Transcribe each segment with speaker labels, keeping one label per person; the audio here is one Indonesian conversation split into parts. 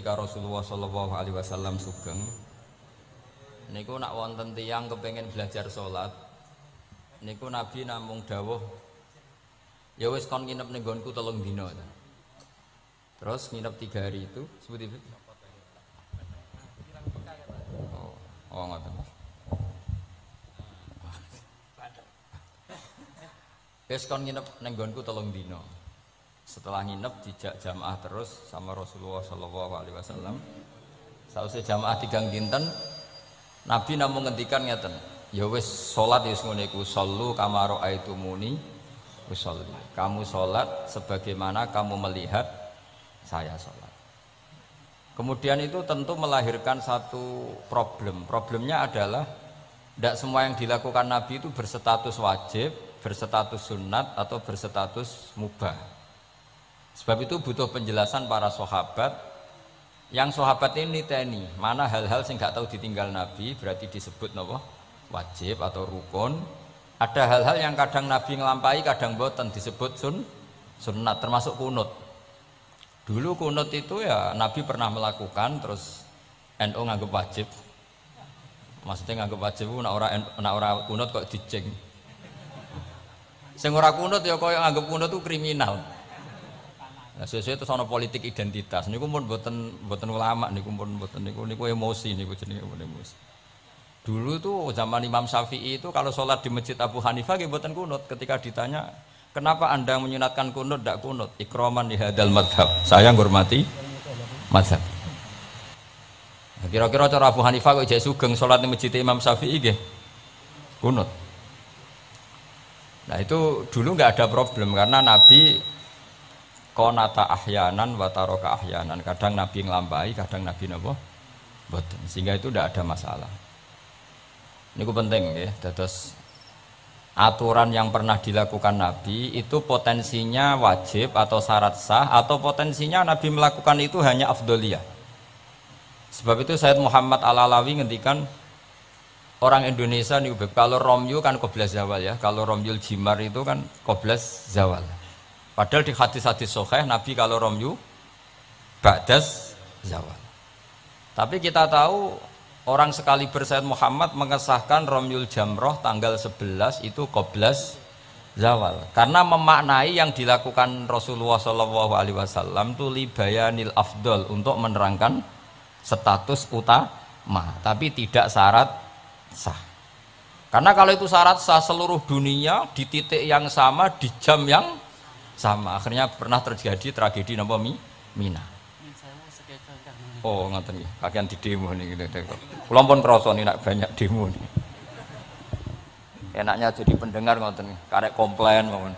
Speaker 1: ketika Rasulullah Shallallahu Alaihi Wasallam sugeng, niku nak wonten tiyang kepengen belajar sholat, niku Nabi namung dawuh, ya wis kon nginep ning nggonku 3 dina. Terus nginep 3 hari itu, seperti itu. Oh ngoten. Wis kon nginep ning nggonku 3 dina. Setelah nginep dijak jamaah terus sama Rasulullah Shallallahu Alaihi Wasallam. Sausé jamaah 3 dinten, Nabi namung ngendikan ngeten, ya wis salat wis ngene iku, sallu kama raaitumuni usolli. Kamu salat sebagaimana kamu melihat saya salat. Kemudian itu tentu melahirkan satu problem. Problemnya adalah tidak semua yang dilakukan Nabi itu berstatus wajib, berstatus sunat atau berstatus mubah. Sebab itu butuh penjelasan para sahabat. Yang sahabat ini niteni mana hal-hal yang nggak tahu ditinggal Nabi berarti disebut napa wajib atau rukun. Ada hal-hal yang kadang Nabi ngelampai, kadang boten disebut sunnat, termasuk kunut. Dulu kunut itu ya Nabi pernah melakukan, terus NU nganggep wajib. Maksudnya nganggep wajib itu nak ora kunut kok dijeng. Sing ora kunut ya koyo nganggep kunut itu kriminal. Nah, sesuai itu soal politik identitas. Niku pun boten ulama, niku pun boten niku emosi, niku jenenge emosi. Dulu tuh zaman Imam Syafi'i itu kalau sholat di masjid Abu Hanifah nggih boten kunut. Ketika ditanya, kenapa anda menyunatkan kunut, tidak kunut? Ikroman di hadal madhab. Saya menghormati madhab. Nah, kira-kira cara Abu Hanifah kok ijek sugeng sholat di masjid Imam Syafi'i nggih kunut. Nah itu dulu nggak ada problem karena Nabi konata ahyanan wataroka ahyanan, kadang Nabi ngelampai, kadang Nabi napa boten, sehingga itu tidak ada masalah. Ini penting ya, terus aturan yang pernah dilakukan Nabi itu potensinya wajib atau syarat sah, atau potensinya Nabi melakukan itu hanya afdoliyah. Sebab itu Sayyid Muhammad Al-Alawi ngendikan orang Indonesia nih, kalau romyu kan qoblas zawal ya, kalau romyul jimar itu kan qoblas zawal. Padahal di hadis-hadis sahih Nabi kalau romyu ba'das zawal. Tapi kita tahu orang sekali Sayyid Muhammad mengesahkan romyul jamroh tanggal 11 itu qoblas zawal. Karena memaknai yang dilakukan Rasulullah SAW itu libayanil afdol, untuk menerangkan status utama, tapi tidak syarat sah. Karena kalau itu syarat sah seluruh dunia di titik yang sama di jam yang sama, akhirnya pernah terjadi tragedi napa Mina. Oh ngoten nggih, kakean di demo niki. Kula pun krasa nek banyak demo niki. Enaknya jadi pendengar ngoten, karek komplain mawon.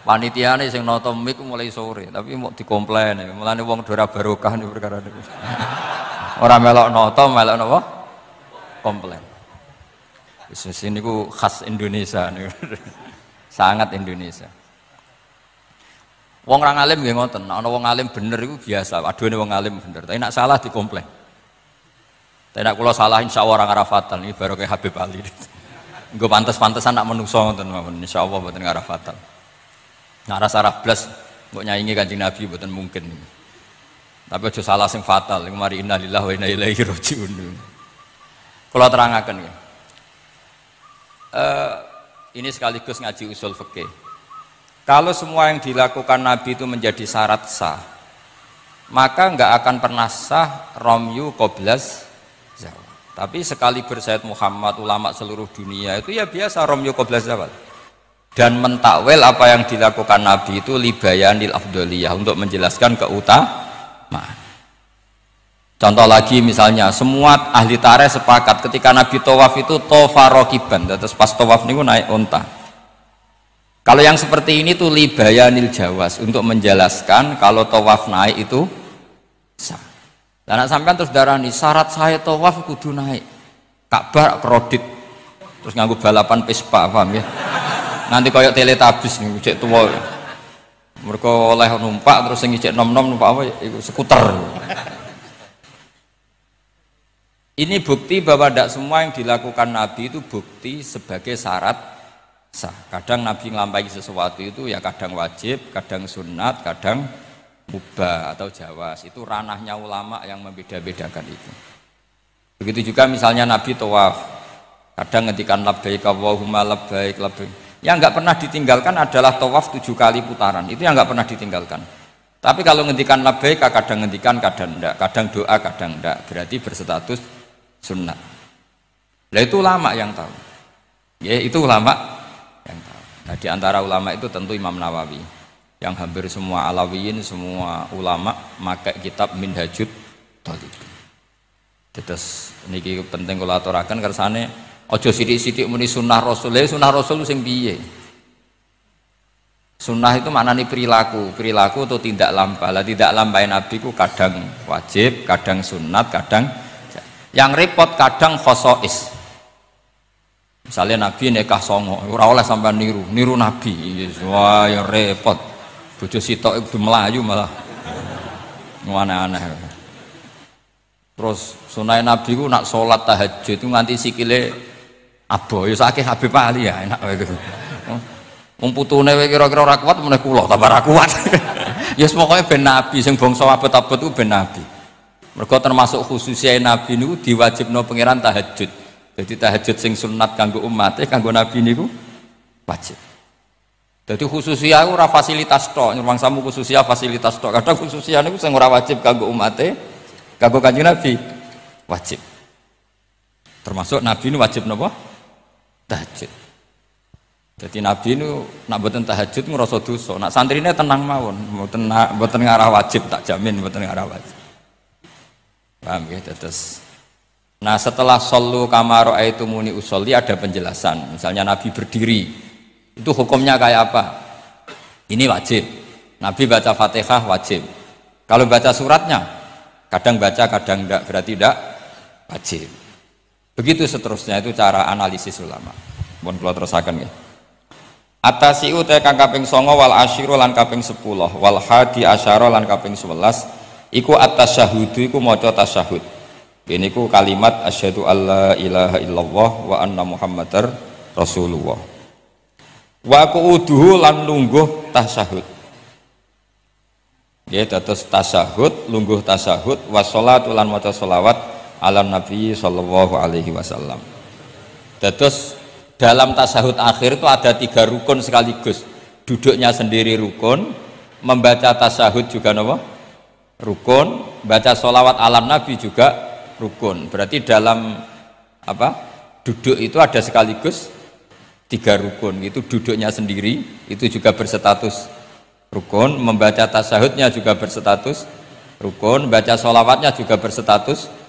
Speaker 1: Panitiane sing nata mik mulai sore, tapi mau dikomplain. Mulane wong ora barokah niku perkara niku. Ora melok nata, melok napa? Komplain. Wis niku khas Indonesia niku. Sangat Indonesia. Wong orang alim nggih ngoten, ana wong alim bener iku biasa, aduhane wong alim bener. Tapi nek salah dikomplain. Tapi nek kula salah insyaallah ora ngarafatan, iki baru kayak Habib Ali. Nggo pantes-pantesan nak menungso ngoten mawon, insyaallah mboten ngarafatan. Nek ora sarah blas mbok nyaingi Kanjeng Nabi mboten mungkin. Tapi aja salah sing fatal, iku mari innalillahi wa inna ilaihi rajiun. Kula terangaken nggih. Ini sekaligus ngaji usul fikih. Kalau semua yang dilakukan Nabi itu menjadi syarat sah, maka nggak akan pernah sah romyu qoblas zawal. Tapi sekali Sayyid Muhammad, ulama seluruh dunia itu ya biasa romyu qoblas zawal. Dan mentakwil apa yang dilakukan Nabi itu libayanil afdoliyah, untuk menjelaskan keutamaan. Contoh lagi misalnya, semua ahli tarikh sepakat ketika Nabi tawaf itu tofa rokiban, terus pas tawaf niku naik unta. Kalau yang seperti ini tuh libayanil jawas, untuk menjelaskan kalau tawaf naik itu sah. Dan sampean terus darani syarat saya tawaf kudu naik. Ka'bah kredit. Terus nganggo balapan Vespa, paham ya? Nanti koyok teletabis nih, cek tua. Mereka oleh numpak terus sing cek nom-nom numpak apa iku skuter. Ini bukti bahwa tidak semua yang dilakukan Nabi itu bukti sebagai syarat sah. Kadang Nabi ngelampaui sesuatu itu ya kadang wajib, kadang sunat, kadang mubah atau jawas, itu ranahnya ulama yang membeda-bedakan itu. Begitu juga misalnya Nabi tawaf, kadang ngendikan labbaik Allahumma labbaik labbaik. Yang nggak pernah ditinggalkan adalah tawaf 7 kali putaran, itu yang nggak pernah ditinggalkan. Tapi kalau ngendikan labbaik kadang ngendikan kadang enggak, kadang doa kadang enggak, berarti berstatus sunnah. Nah itu ulama yang tahu. Ya itu ulama yang tahu. Nah di antara ulama itu tentu Imam Nawawi, yang hampir semua alawiyin, semua ulama pakai kitab Minhajut Thalibin. Terus niki penting kula aturaken kersane aja sithik-sithik muni sunnah Rasul. Sunnah Rasul sing piye? Sunnah itu maknane perilaku atau tidak lampah. Lah tidak lampah Nabi ku kadang wajib, kadang sunat, kadang yang repot kadang khosois. Misalnya Nabi nikah songo, ora oleh sampean niru Nabi. Wah, yang repot. Bojo sitok itu melayu malah aneh-aneh. Terus sunah Nabi ku nak sholat tahajud itu nganti sikile abo ya sakit Habib Ali ya enak wae gitu. Wong putune wae kira-kira ora kuat meneh kula tambah ora kuat. Ya pokoke ben Nabi sing bangsa abot-abot ku ben Nabi. Mergo termasuk khususnya Nabi niku diwajibno pangeran tahajud. Jadi tahajud sing sunat kanggo umate kanggo Nabi niku wajib. Jadi khususnya ora fasilitas tok, nyuwang samu khususnya fasilitas tok. Kadang khususnya niku sing ora wajib kanggo umate, kanggo Kanjeng Nabi wajib. Termasuk Nabi ini wajib napa? Tahajud. Jadi Nabi ini nak mboten tahajud ngrasa dosa. Nak santrine tenang mawon, mboten ngarah wajib, tak jamin mboten ngarah wajib. Paham ya? Terus nah setelah sallu kama ra'aitumuni usolli ada penjelasan. Misalnya Nabi berdiri, itu hukumnya kayak apa? Ini wajib. Nabi baca Fatihah wajib. Kalau baca suratnya, kadang baca, kadang enggak, berarti enggak wajib. Begitu seterusnya, itu cara analisis ulama. Mohon kula terusaken ya. Atasiu te kang kaping 9 wal asyiru lan kaping 10 wal hadi asyara lan kaping 11 iku at-tasyahhudu iku maca tasyahud. Ini ku kalimat asyhadu alla ilaha illallah wa anna muhammadar rasulullah. Wa qu'uduhu lan lungguh tasyahud. Ya dados tasyahud, lungguh tasyahud, wa sholatu lan maca sholawat ala nabi sallallahu alaihi wasallam. Dados dalam tasyahud akhir itu ada 3 rukun sekaligus. Duduknya sendiri rukun, membaca tasyahud juga napa? Rukun, baca sholawat ala nabi juga rukun. Berarti dalam apa? Duduk itu ada sekaligus 3 rukun. Itu duduknya sendiri itu juga berstatus rukun, membaca tasyahudnya juga berstatus rukun, baca sholawatnya juga berstatus rukun.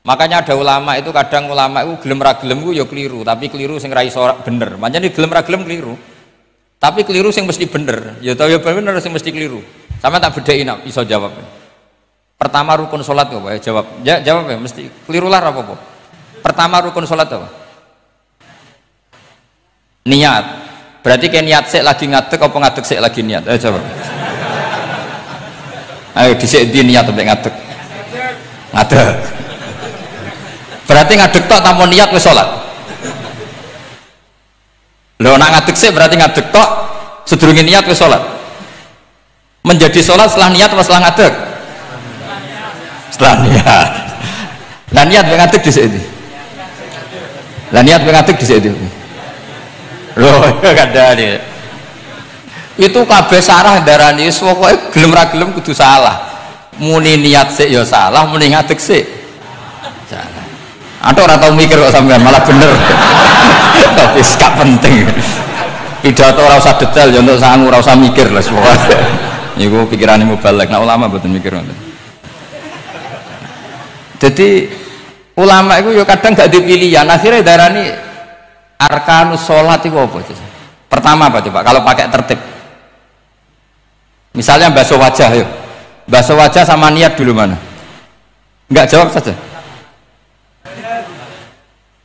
Speaker 1: Makanya ada ulama itu kadang ulama itu gelem ra gelem ku ya keliru, tapi keliru sing ra iso bener. Pancen gelem ra gelem keliru. Tapi keliru sing mesti bener. Ya tau ya bener sing mesti keliru. Sama tak bedain iso jawab. Pertama rukun salat apa ya jawab. Ya jawab ya mesti keliru lah apa-apa. Pertama rukun salat apa? Niat. Berarti kayak niat sik lagi ngadeg apa ngadeg sik lagi niat? Ayo coba. Ayo dhisik di niat sampai ngadeg. Ngadeg. Berarti ngadeg tok tanpa niat wis salat. Lho nak ngadeg sik berarti ngadeg tok sedurunge niat wis salat. Menjadi salat setelah niat atau setelah ngadeg? Setelah niat. Lah niat ngadeg dhisik iki. Lah niat ngadeg dhisik iki. Loh, kadang itu kabeh sarah darani wis pokoke gelem ra gelem kudu salah. Muni niat sik ya salah, muni ngadeg sik salah. Atok ora tau mikir kok sampean malah bener. Tapi gak penting. Pidato ora usah detail ya untuk sangu ora usah mikir lah pokoke. Niku pikirane mubalek. Nek ulama mboten mikir ngoten. Jadi ulama itu ya kadang gak dipilihan, akhirnya darani arkanus sholat itu apa? Pertama apa coba? Kalau pakai tertib, misalnya basuh wajah, yuk basuh wajah sama niat dulu mana? Enggak jawab saja.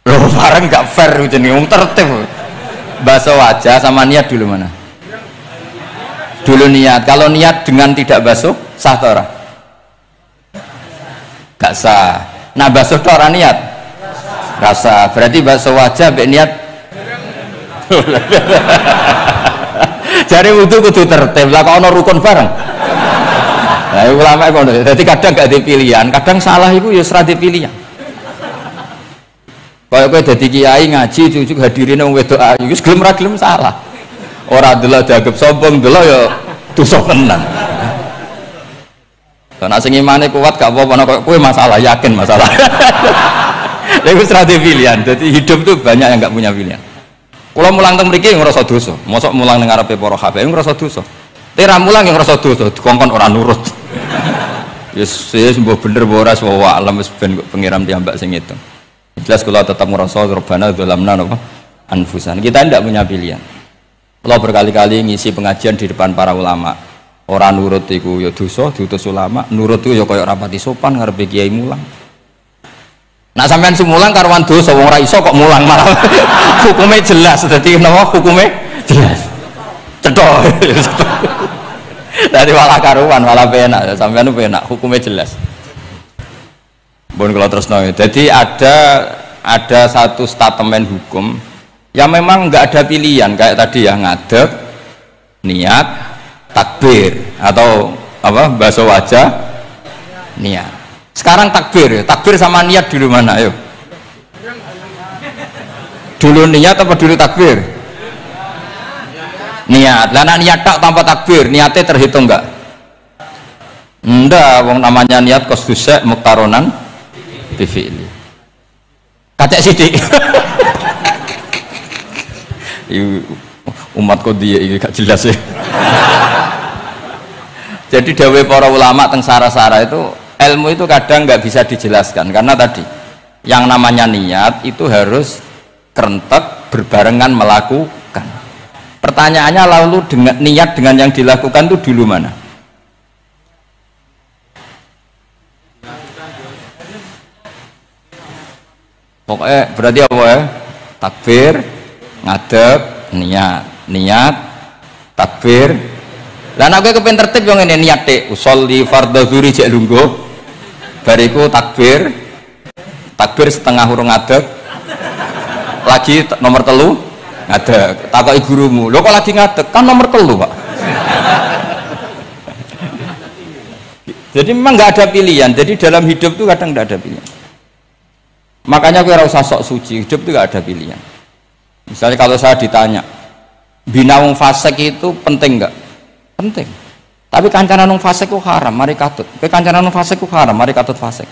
Speaker 1: Loh, bareng enggak fair jadi ngomong tertib. Basuh wajah sama niat dulu mana? Dulu niat. Kalau niat dengan tidak basuh sah atau ora? Enggak sah. Nah basuh itu orang niat? Rasa. Berarti basuh wajah mbek niat Jare wudu kudu tertib. Lah kok ana rukun bareng. Nah, ulama ngono. Dadi kadang gak ada pilihan, kadang salah iku ya ora ada pilihan. Kaya kowe dadi kiai ngaji cucuk hadirine wong wedok ayu, wis gelem ra gelem salah. Ora delok dianggap sombong, delok ya dosa tenan. Karena sing imane kuat gak apa-apa nek kowe masalah, yakin masalah. Lha wis ra ada pilihan. Jadi hidup tuh banyak yang gak punya pilihan. Kula mulang teng mriki ngrasa dosa. Mosok mulang ning ngarepe para habaib ngrasa dosa. Tera mulang yang ngrasa dosa, dikongkon ora nurut. Yes, mbok bener mbok ora wa alam wis ben pengiram piyambak sing itu. Jelas kula tetap ngrasa Rabbana dzalamna napa anfusan. Kita tidak punya pilihan. Kula berkali-kali ngisi pengajian di depan para ulama. Ora nurut iku ya dosa, diutus ulama. Nurut iku ya kaya rapati sopan ngarepe kiai mulang. Nak sampean semulang karuan dosa wong ora iso kok mulang malah. Hukume jelas, dadi napa hukume jelas. Cedok. Dari malah karuan, malah penak. Sampean penak, hukumnya jelas. Bon kalau terus nol. Jadi ada satu statement hukum yang memang nggak ada pilihan kayak tadi ya, ngadeg, niat, takbir atau apa basuh wajah, niat. Sekarang takbir, takbir sama niat dulu mana? Ayo. Dulu niat apa dulu takbir? Niat. Lah nek niat tak tanpa takbir, niatnya terhitung enggak? Ndak, wong namanya niat kosdusek muktaronan bifi'li. Kacek sithik. Umat kok dia iki gak jelas ya. Jadi dawuh para ulama teng sara-sara itu ilmu itu kadang nggak bisa dijelaskan karena tadi yang namanya niat itu harus kerentek berbarengan melakukan. Pertanyaannya lalu dengan niat dengan yang dilakukan itu dulu mana? Pokoknya berarti apa ya? Takbir, ngadeg, niat, takbir. Lah nek kowe kepen tertib yo ngene niat tek usolli fardhu zuhri jek lungguh. Bariku takbir setengah urung ngadeg. Lagi nomor 3 ngadeg. Takoki gurumu, lho kok lagi ngadeg? Kan nomor 3, Pak. Jadi memang nggak ada pilihan. Jadi dalam hidup tuh kadang nggak ada pilihan. Makanya kowe ora usah sok suci, hidup tuh nggak ada pilihan. Misalnya kalau saya ditanya, bina wong fasik itu penting nggak? Penting. Tapi kancanan wong fasik ku haram, mari katut. Kowe kancanan wong fasik ku haram, mari katut fasik.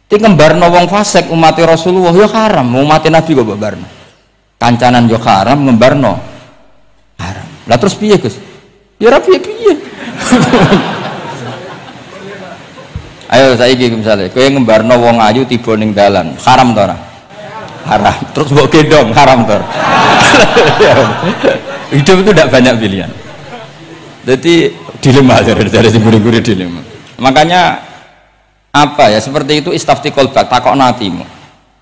Speaker 1: Ti ngembarno wong fasik umat Rasulullah ya haram, umat Nabi kok mbarno. Kancanan yo haram, ngembarno haram. Lah terus piye, Gus? Ya ora piye-piye. Ayo saiki misalnya kowe ngembarno wong ayu tiba ning dalan, haram ta ora? Haram. Terus mbok gendong, haram ta? Hidup itu tidak banyak pilihan. Jadi dilema dari guru-guru dilema. Makanya apa ya seperti itu istafti kolbak takok natimu.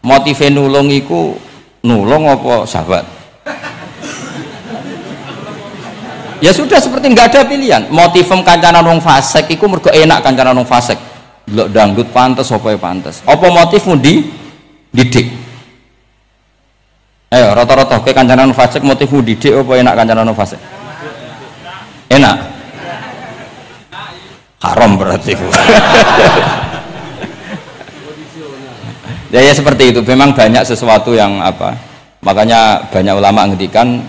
Speaker 1: Motive nulung iku nulung apa sahabat? Ya sudah seperti nggak ada pilihan. Motivem kancanan wong fasik iku mergo enak kancanan wong fasik. Delok dangdut pantes apa ya pantes. Apa motifmu didik? Ayo rata-rata ke kancanan wong fasik motifmu didik apa enak kancanan wong fasik? Enak. Haram berarti. Ya seperti itu. Memang banyak sesuatu yang apa? Makanya banyak ulama ngendikan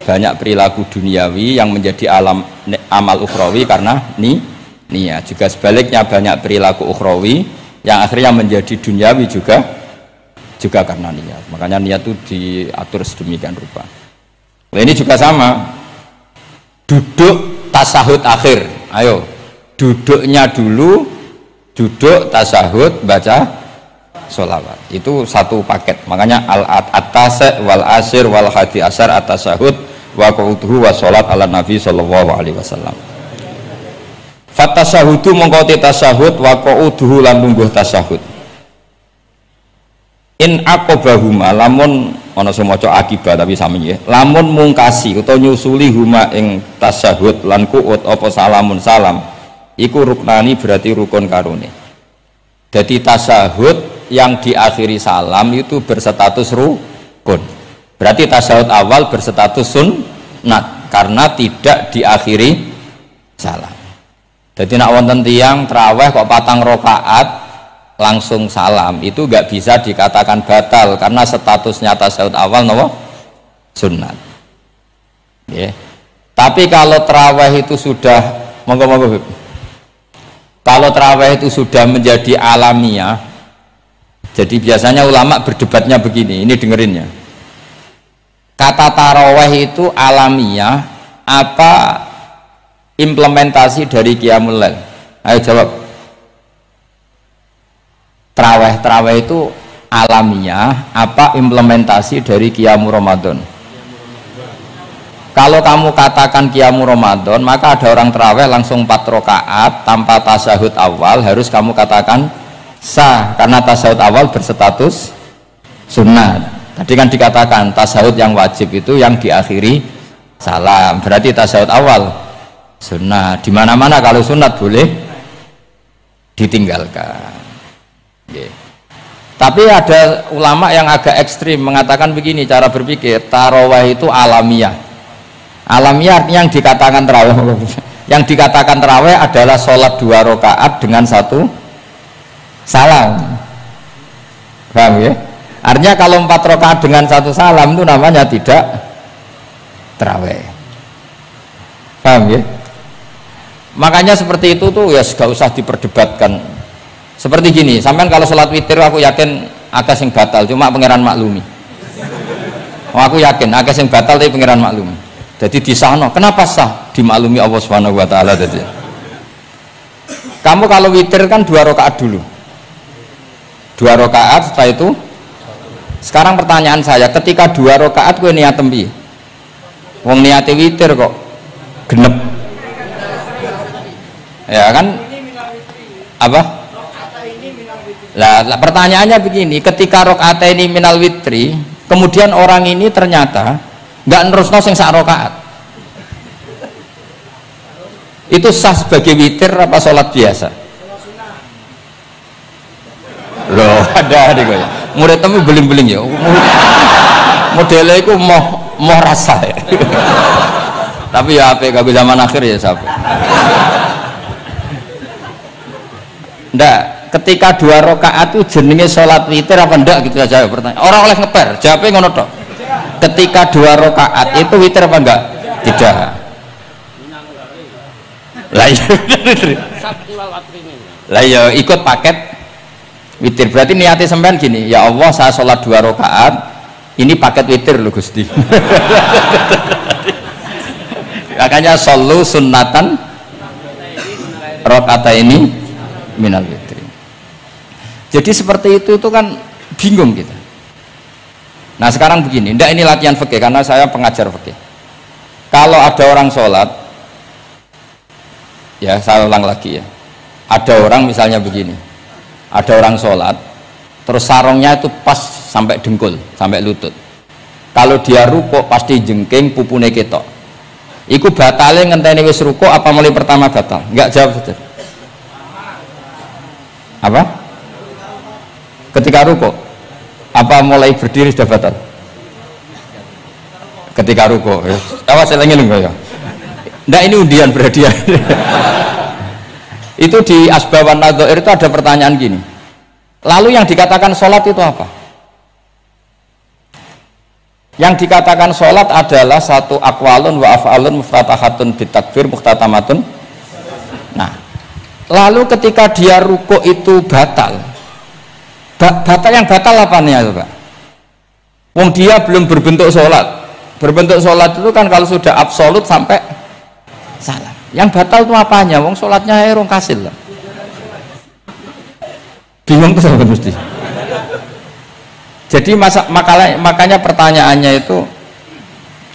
Speaker 1: banyak perilaku duniawi yang menjadi amal ukhrawi karena niat. Juga sebaliknya banyak perilaku ukhrawi yang akhirnya menjadi duniawi juga karena niat. Makanya niat itu diatur sedemikian rupa. Nah, ini juga sama. Duduk tasahud akhir, ayo duduknya dulu, duduk tasahud baca sholawat itu satu paket. Makanya al-atasek wal asir wal hadi asar atasahud wa qautuhu wa sholat ala nabi sallallahu alaihi wasallam. Fatasahudu mongkoti tasahud wa qautuhu lan lungguh tasahud. In aqobahuma lamun ana sing maca akibat tapi sami ya. Lamun mungkasi utawa nyusuli huma ing tasyahud lan qu'ud apa salamun salam iku ruknani berarti rukun karone. Jadi tasyahud yang diakhiri salam itu berstatus rukun. Berarti tasyahud awal berstatus sunnat. karena tidak diakhiri salam. Jadi nak wonten tiyang traweh kok 4 rakaat langsung salam, itu nggak bisa dikatakan batal karena statusnya tasyahud awal nopo sunat. Yeah. Tapi kalau traweh itu sudah monggo kalau traweh itu sudah menjadi alamiah, jadi biasanya ulama berdebatnya begini, ini dengerinnya. Kata taraweh itu alamiah apa implementasi dari Qiyamul Lail? Ayo jawab. Traweh itu alamiah apa implementasi dari Qiyamul Ramadan? Kalau kamu katakan Qiyamul Ramadan, maka ada orang traweh langsung 4 rakaat tanpa tasyahud awal, harus kamu katakan sah karena tasyahud awal berstatus sunat. Tadi kan dikatakan tasyahud yang wajib itu yang diakhiri salam, berarti tasyahud awal sunat. Di mana-mana kalau sunat boleh ditinggalkan. Yeah. Tapi ada ulama yang agak ekstrim mengatakan begini cara berpikir, tarawih itu alamiah. Alamiah yang dikatakan tarawih, yang dikatakan tarawih adalah sholat 2 rakaat dengan 1 salam. Paham ya? Artinya kalau 4 rakaat dengan 1 salam itu namanya tidak tarawih. Paham ya? Makanya seperti itu tuh ya gak usah diperdebatkan. Seperti gini, sampean kalau sholat witir aku yakin akeh sing batal, cuma pangeran maklumi. Oh, aku yakin akeh sing batal tapi pangeran maklumi. Jadi disahno, kenapa sah? Dimaklumi Allah Subhanahu wa taala. Jadi kamu kalau witir kan 2 rakaat dulu. 2 rakaat setelah itu. Sekarang pertanyaan saya, ketika 2 rakaat kowe niat tembi. Wong niate witir kok genep. Ya kan? Apa? Lah pertanyaannya begini, ketika rakaat ini minal witri, kemudian orang ini ternyata nggak nerusno sing sak rakaat, itu sah sebagai witir apa sholat biasa? Loh ada gue murid temu beling-beling ya modelnya itu mau rasa ya. Tapi ya apa kagak zaman akhir ya siapa ndak, ketika 2 rakaat itu jenenge sholat witir apa ndak gitu aja pertanyaan. Orang oleh ngeper jawabnya ngono tok. Ketika 2 rakaat itu witir apa enggak? Tidak. Lah ya ikut paket witir. Berarti niatnya sampean gini, ya Allah saya sholat 2 rakaat, ini paket witir loh Gusti. Makanya solu sunnatan rakaat ini minal witri. Jadi seperti itu kan bingung kita. Nah sekarang begini, ndak ini latihan fikih karena saya pengajar fikih. Kalau ada orang sholat, ya saya ulang lagi ya, ada orang misalnya begini, ada orang sholat, terus sarungnya itu pas sampai dengkul, sampai lutut. Kalau dia rukuk pasti jengking pupune ketok. Iku batale ngenteni wis rukuk apa mulai pertama batal? Enggak, jawab saja. Apa? Ketika rukuk? Apa mulai berdiri sudah batal? Ketika rukuk. Awas elengin enggak ya? Ndak, ini undian berhadiah. Itu di Asbawan Nadhair itu ada pertanyaan gini. Lalu yang dikatakan sholat itu apa? Yang dikatakan sholat adalah satu aqwalun wa af'alun muftatahatun bitakbir muhtatamatun. Nah, lalu ketika dia rukuk itu batal. Batal yang batal apanya itu Pak? Wong dia belum berbentuk sholat. Berbentuk sholat itu kan kalau sudah absolut sampai salam. Yang batal itu apanya? Wong sholatnya herong kasil lah. Bingung tuh sahabat mesti. Jadi makanya pertanyaannya itu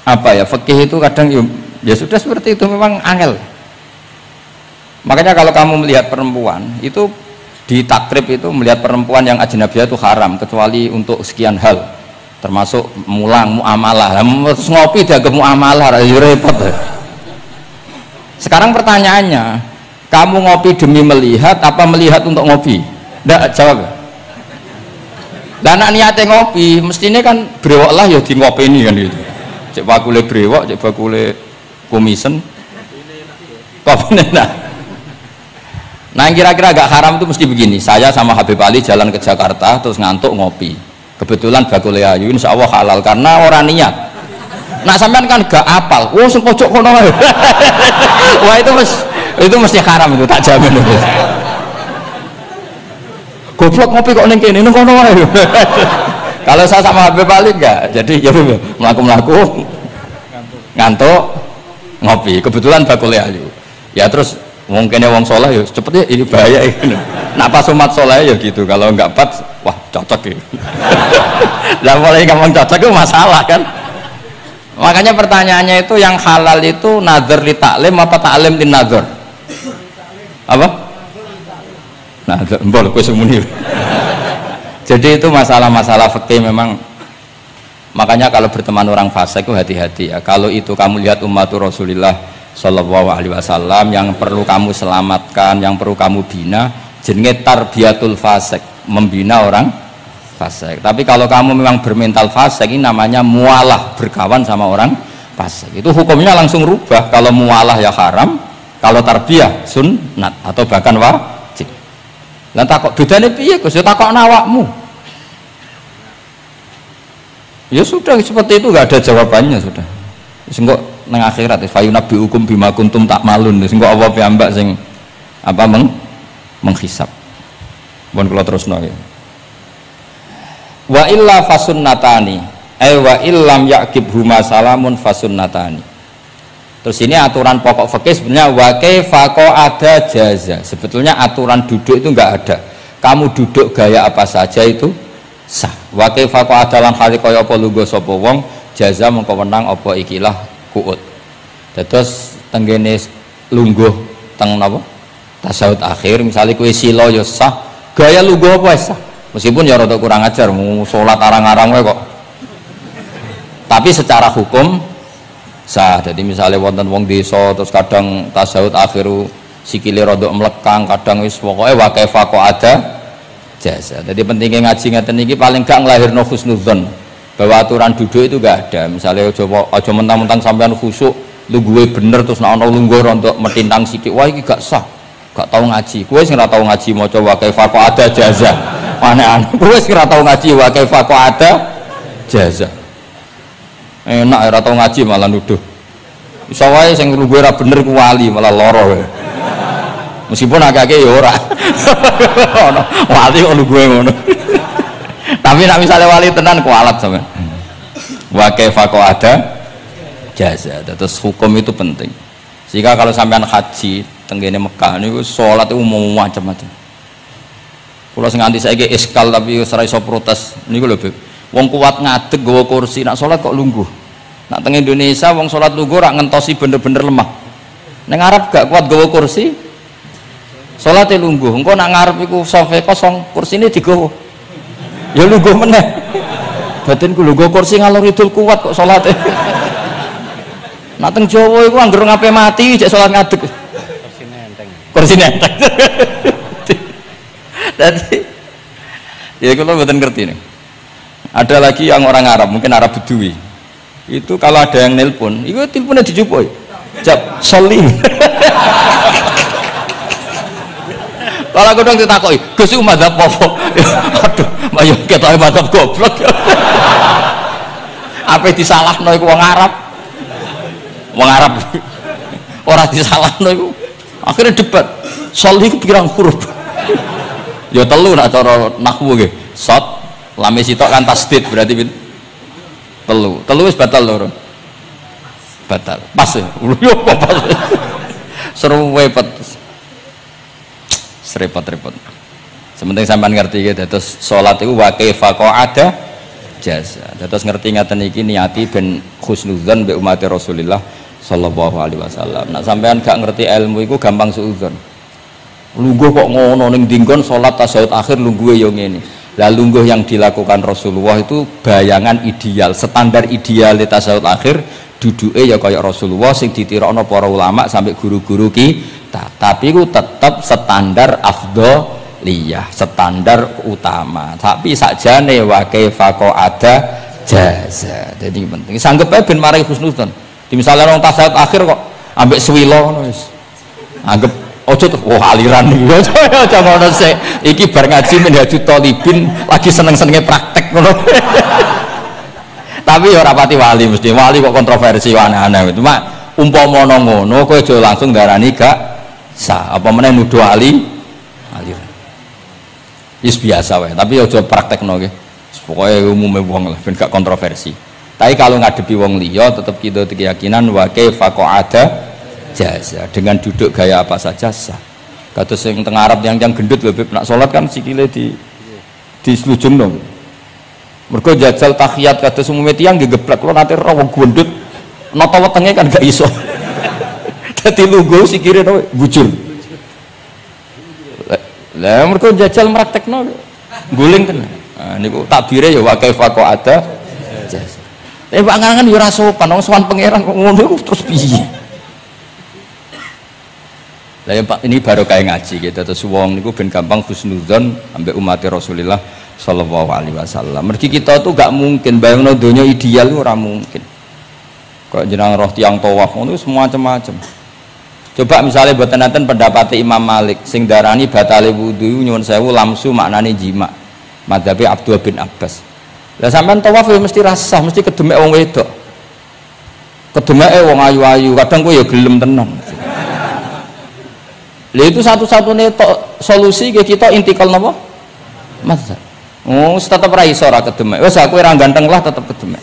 Speaker 1: apa ya? Fikih itu kadang ya sudah seperti itu, memang angel. Makanya kalau kamu melihat perempuan itu di takrib itu melihat perempuan yang ajnabiyah itu haram kecuali untuk sekian hal, termasuk mulang muamalah. Terus ngopi dianggap muamalah, repot. Sekarang pertanyaannya, kamu ngopi demi melihat apa melihat untuk ngopi? Nggak, jawab. Lah anak niatnya ngopi, mestinya kan brewok lah ya di ngopi ini kan gitu. Cek bakule brewok, cek bakule komisen kopi enak. Nah yang kira-kira agak haram itu mesti begini, saya sama Habib Ali jalan ke Jakarta terus ngantuk ngopi, kebetulan bakul ayu insya Allah halal karena orang niat. Nah sampean kan gak apal, oh sing pojok kono wae. Wah itu mesti haram itu, tak jamin itu. Goblok ngopi kok ning kene ning kono wae. Kalau saya sama Habib Ali enggak, jadi ya melaku-melaku ngantuk ngopi, kebetulan bakul ayu. Ya terus mungkin wong soleh ya cepet ya ini bahaya ini. Nak pas umat soleh ya gitu, kalau enggak pas wah cocok ya. Lah mulai ngomong cocok itu masalah kan. Makanya pertanyaannya itu yang halal itu nazar li taklim apa taklim li nazar? Apa? Nazar, mbol kowe semuni. Jadi itu masalah-masalah fikih memang. Makanya kalau berteman orang fasik itu hati-hati ya. Kalau itu kamu lihat umatur Rasulullah Shallallahu Alaihi Wasallam yang perlu kamu selamatkan, yang perlu kamu bina, jenenge tarbiyatul fasik, membina orang fasik. Tapi kalau kamu memang bermental fasik, ini namanya mualah, berkawan sama orang fasik. Itu hukumnya langsung rubah. Kalau mualah ya haram, kalau tarbiyah sunnat atau bahkan wajib. Lah takok bedane piye Gus? Ya takok awakmu. Ya sudah seperti itu, nggak ada jawabannya sudah. Sengko nang akhirat fayunabbi hukum bima kuntum tak malun. Sengko Allah piyambak sing apa menghisab. Mohon kula terusno ya. Wa illa fasunnatani wa illam yaqib huma salamun fasunnatani. Terus ini aturan pokok fikih sebenarnya wa kaifa ada jaza. Sebetulnya aturan duduk itu enggak ada. Kamu duduk gaya apa saja itu sah. Wa kaifa ada lan hale kaya apa lungguh sapa wong jaza mengko wenang apa ikilah kuut. Terus tenggene lungguh teng napa? Tasawuf akhir misalnya kowe sila ya sah. Gaya lungguh apa sah? Meskipun ya rada kurang ajar, mau sholat arang-arang wae kok. Tapi secara hukum sah. Jadi misalnya wonten wong desa terus kadang tasawuf akhiru sikile rada mlekang, kadang wis pokoke wa kaifa ada jasa. Jadi pentingnya ngaji ngeten iki paling gak nglahirno husnudzon bahwa aturan duduk itu gak ada. Misalnya aja mentang-mentang sampean khusuk lungguhe bener terus nek ana lungguh rontok metintang sithik, wah iki gak sah. Gak tau ngaji. Kowe sing ora tau ngaji maca wa kaifa ada jaza. Aneh-aneh. Kowe sing ora tau ngaji wa kaifa ada jaza. Enak ora tau ngaji malah nuduh. Iso wae sing lungguhe ora bener ku wali malah lara wae. Meskipun agak-agak ya ora. Wali kok lungguhe ngono. Tapi nek misale wali tenan kualat sampean. Wa kaifa ada jaza. Terus hukum itu penting. Sehingga kalau sampean haji tenggene Mekah niku salat itu mau macam-macam. Kula sing nganti saiki iskal tapi wis ora iso protes niku lho, Beb. Wong kuat ngadeg nggawa kursi, nak salat kok lungguh. Nak teng Indonesia wong salat lungguh ora ngentosi bener-bener lemah. Ning Arab gak kuat nggawa kursi. Salate lungguh. Engko nak ngarep iku sofa kosong, kursine digawa. Ya lungguh meneh. Batinku lungguh kursi ngalor idul kuat kok salate. Nak teng Jawa iku anggere ngape mati cek salat ngadeg. Kursine enteng. Jadi ya kalau mboten ngerti nih. Ada lagi yang orang Arab, mungkin Arab Bedui. Itu kalau ada yang nelpon, itu teleponnya dijupuk. Jap, soli. Kalau aku dong ditakoki, Gus iku madzhab apa? Aduh, ayo ketoke madzhab goblok. Apa disalahno iku wong Arab? Wong Arab. Ora disalahno iku. Akhirnya debat. Soli ku pirang huruf? Ya telu nak cara nahwu nggih. Sot lame sitok kan tasdid berarti telu. Telu wis batal lho. Batal. Pas ya. Yo pas. Seru repot. Serepot-repot. Sementing sampean ngerti iki dados salat iku wa kaifa ada jasa. Dados ngerti ngaten iki niati ben husnudzon mbek umat Rasulullah sallallahu alaihi wasallam. Nek sampean gak ngerti ilmu iku gampang suudzon. Lungguh kok ngono ning dinggon salat tasyahud akhir lungguhe yo ngene. Lah lungguh yang dilakukan Rasulullah itu bayangan ideal, standar ideal tasyahud akhir duduke ya kaya Rasulullah sing ditirokno para ulama sampai guru-guru kita. Tapi itu tetap standar afdholiyah, standar utama. Tapi sakjane wa kaifa ada jaza. Jadi penting. Sanggep ae ben marai husnudzon. Di misalnya orang tasawuf akhir kok ambek swilo ngono wis. Anggap ojo tuh aliran iki. Ojo ngono sik. Iki bar ngaji Minhajut Thalibin lagi seneng-senenge praktek ngono. Tapi ya ora pati wali mesti. Wali kok kontroversi aneh-aneh. Cuma umpama ngono kowe aja langsung darani gak sah. Apa meneh nuduh aliran. Wis biasa wae, tapi aja praktekno nggih. Pokoke umume wong lah ben gak kontroversi. Tapi kalau ngadepi wong liya tetap kita keyakinan wa kaifa qa'ada jaza, dengan duduk gaya apa saja sah. Kados sing teng Arab yang gendut lho nak salat kan sikile di selujungno. Mergo jajal tahiyat kados umume tiyang nggih geblek kula nate ora wong gendut nata wetenge kan gak iso. Dadi lungguh sikire to bujur. Lah mergo jajal praktekno guling tenan. Nah, niku takbire ya wa kaifa qa'ada jaza. Tapi Pak Ngangan ya ora sopan, wong sowan pangeran kok ngono terus piye? Lah ya Pak ini baru kayak ngaji gitu terus wong niku ben gampang husnudzon ambek umat Rasulullah sallallahu alaihi wasallam. Mergi kita tuh gak mungkin bayangno donya ideal itu ora mungkin. Kok jeneng roh tiyang tawaf ngono semua macam-macam. Coba misalnya buat nanten pendapat Imam Malik sing darani batale wudu nyuwun sewu lamsu maknane jima. Madzhabi Abdul bin Abbas. Lah sampean tawaf ya mesti rasah, mesti kedemek wong wedok. Kedemeke wong ayu-ayu, kadang kowe ya gelem tenan. Lah itu satu-satunya solusi kita intikal napa? Madzhab. Oh, tetep ra iso ra kedemek. Wis aku ora ganteng lah tetep kedemek.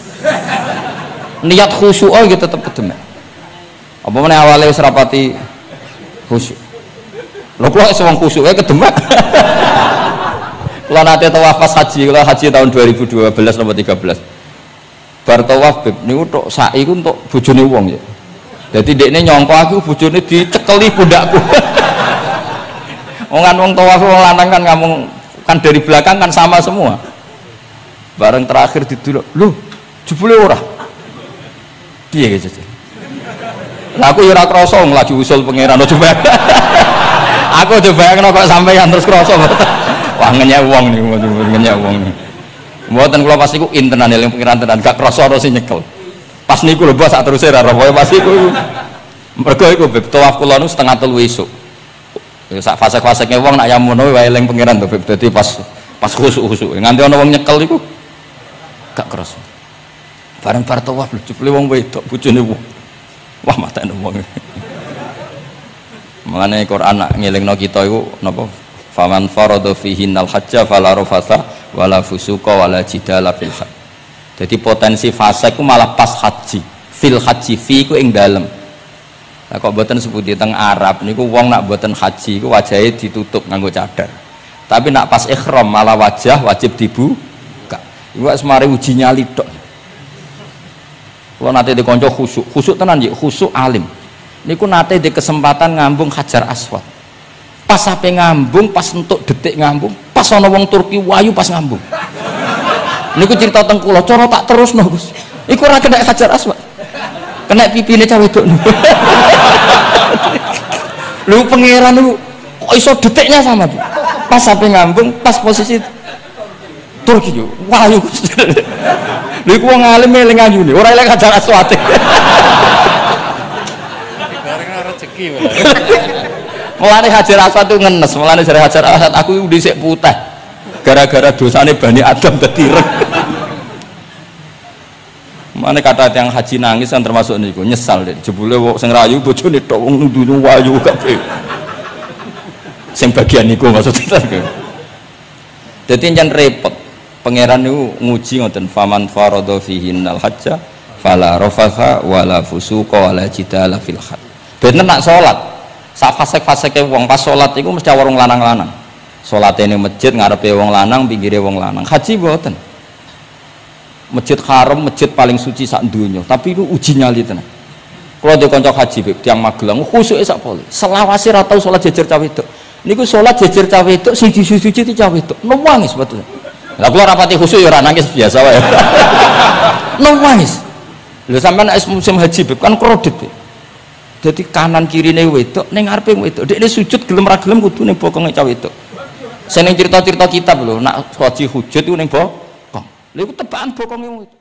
Speaker 1: Niat khusyuk oh gitu tetep kedemek. Apa meneh awale wis rapati khusyuk. Lho kok wong khusyuke kedemek. Kula nate tawaf pas haji, kula haji tahun 2012 nomor 13. Bar tawaf beb niku tok sa'i ku entuk bojone wong ya. Dadi dekne nyangka aku bojone dicekeli pundakku. Wong tawaf wong lanang kan ngomong kan dari belakang kan sama semua. Bareng terakhir didelok, lho jebule ora. Piye gitu. Lah aku ya ora krasa lagi usul pangeran coba. Aku coba bayangno kok sampeyan terus krasa. Wah ngenyek wong niku, ngenyek wong niku. Mboten kula pas niku intenan eling pengiran tenan gak krasa ora sing nyekel. Pas niku lho bos sak teruse ra roh pas iku. Mergo iku beb tawaf kula nu setengah 3 esuk. Ya sak fase-faseke wong nak yamono wae eling pengiran to beb. Dadi pas khusuk-khusuk. Nganti ana wong nyekel iku gak krasa. Bareng bar tawaf lho jebule wong wedok bojone wong. Wah matane wong. Mangane Quran nak ngelingno kita iku napa? Faman farada fihinnal hajja fala rafatha wala fusuqa wala jidala fil hajj. Jadi potensi fase ku malah pas haji. Fil haji fi ku ing dalem. Lah kok mboten sebuti teng Arab niku wong nak mboten haji ku wajahe ditutup nganggo cadar. Tapi nak pas ihram malah wajah wajib dibuka. Iku wis mari uji nyali tok. Kula nate dikonco khusuk. Khusuk tenan nggih, khusuk alim. Niku nate di kesempatan ngambung Hajar Aswad. Pas sampai ngambung, pas entuk detik ngambung, pas ana wong Turki wayu pas ngambung. Niku cerita teng kula, cara tak terusno Gus. Iku ora kena Hajar Aswad. Kena pipine cah wedok. Lho pangeran niku kok iso detiknya sama, Bu. Pas sampai ngambung, pas posisi Turki yo wayu. Lha iku wong alim eling ayune, ora eling Hajar Aswad. Bareng rezeki wae. Mulane Hajar Aswad itu ngenes, mulane jare Hajar Aswad aku dhisik putih. Gara-gara dosane Bani Adam dadi ireng. Mane kata yang haji nangis kan termasuk niku, nyesal deh. Jebule wong sing rayu bojone tok wong ndune wayu kabeh. Sing bagian niku maksudnya. Dadi jan repot. Pangeran niku nguji ngoten faman farada fihinnal hajja fala rafatha wala fusuqa wala jidala fil hajj. Ben nak salat sak fasek-faseke wong pas salat iku mesti warung lanang-lanang. Salate ning masjid ngarepe wong lanang, pinggire wong lanang. Haji mboten. Masjid Haram, masjid paling suci sak donya, tapi itu uji nyali tenan. Kula ndek kanca haji tiang Magelang khusuke sak poli. Selawase ra tau salat jejer cah wedok. Niku salat jejer cah wedok sing disuci ti cah wedok. Nangis betul. Lah kula rapati khusuk ya ora nangis biasa wae. Nangis. Lho sampean nek musim haji kan kredit. Jadi kanan kirine wedok ning ngarepe wedok dekne sujud gelem ra gelem kudu ning bokonge cah wedok. Sing ning cerita-cerita kitab lho nak haji hujud iku ning bokong. Lha iku tebakan bokonge wedok.